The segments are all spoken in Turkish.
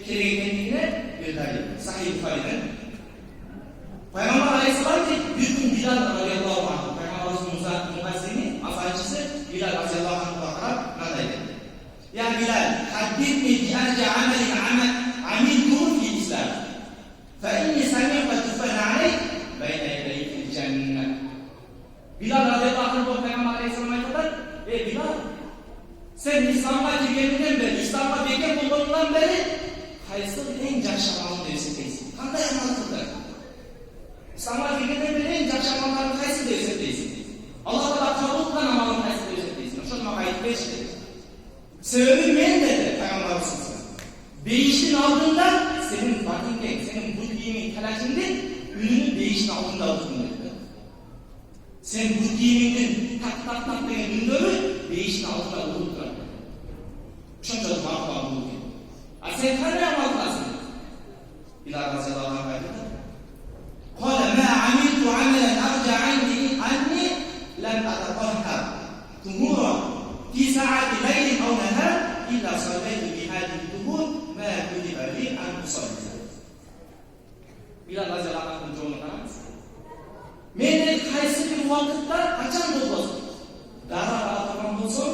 керек екеніне белгілі. Сахih Bukhari'den. Peygamber Aleyhisselam ki bir gün Bilal radıyallahu anh, Peygamberimiz Muhazzini, asancısı Bilal radıyallahu anh'a bakarak nadaydı. Ya Bilal, haddithni bi erce amelin amiltuhu fi İslam. Fe inni sami'ta tufan aleyh beyne yedeyfil cennet. Bilal radıyallahu anh Peygamber Aleyhisselam'a ayttılar. Bilal, sen İslam'a girgeninden beri, İslam'a bekar bulduğundan beri qaysı en yaxshi amalni eslataysan? Qanday amal qilding? İslam'a girgeninden beri en yaxshi amallarni qaysi deb eslataysan? Alloh taolo qabul qilgan amalni qaysi deb eslataysan? Shuni menga aytib berishdi. Sebebi men dedi Peygamberimiz. Beyişin aldığında senin batınken, senin bu giyimin kalachingda ürünü beyişin aldığında aldın dedi. Sen bu giyiminin tak degan ürünleri beyişin aldığında olup turadi. Shunchalik ma'qul bo'ldi. Sen qanday amal qilasan? Bilal roziyallohu anhu aytdi. Qala ma amiltu amalan arja anni lam atatahhar tuhura fi sa'ati laylin aw nahar illa sallaytu bi hadhihi tuhur ma kutiba li an usalli. Bilal roziyallohu anhu javob berdi. Men qaysi bir vaqtda qachon bo'lsin? Dara olgan bo'lsin,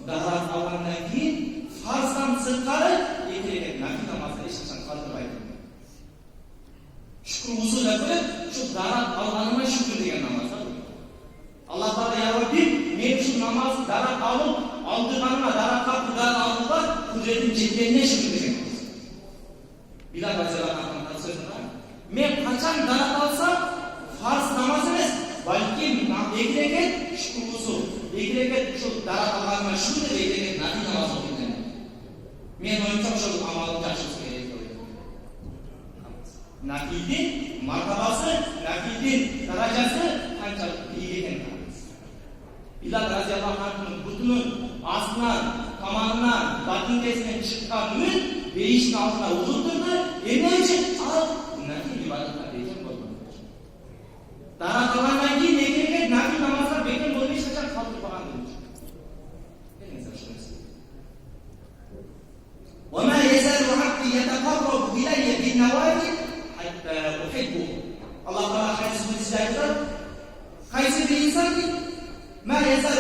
dara olgandan keyin farzdan sirtqari yetirgan nafil namozda hech qachon qoldirmaydi. Shukr usul qilib, shu darat olganimga shukr degan namozda. Alloh taolo ya Robbim, men shu namoz darat olib, oldirganimga daratga qudrat oldiga qudretim yetganine shukr degan. Bilal roziyallohu anhu so'zlar. Men qachon darat olsam, farz namoz emas, balki ekilgan shukr usul, ekilgan shu darat olganimga shukr degan nafil namoz o'qiyman. Men o'yimcha shu amalni yaxshi kerak ko'raman. Nafilning martabasi, nafilning darajasi qanchalik biik ekan. Bilal roziyallohu anhu butunun astidan, tomonidan, batinkasidan chiqqan ümid beyishni oldida o'tirdi. Endi uchun nafil ibodatlar bekor bo'ldi. Darat olgandan keyin ekilgan nafil namozlar bekor bo'lib hech qachon qoldirib qolgan. وما يزال عبدي يتقرب إلي بالنوافل حتى أحبه. الله تعالى حديث الإسلام قيس بن إنسان ما يزال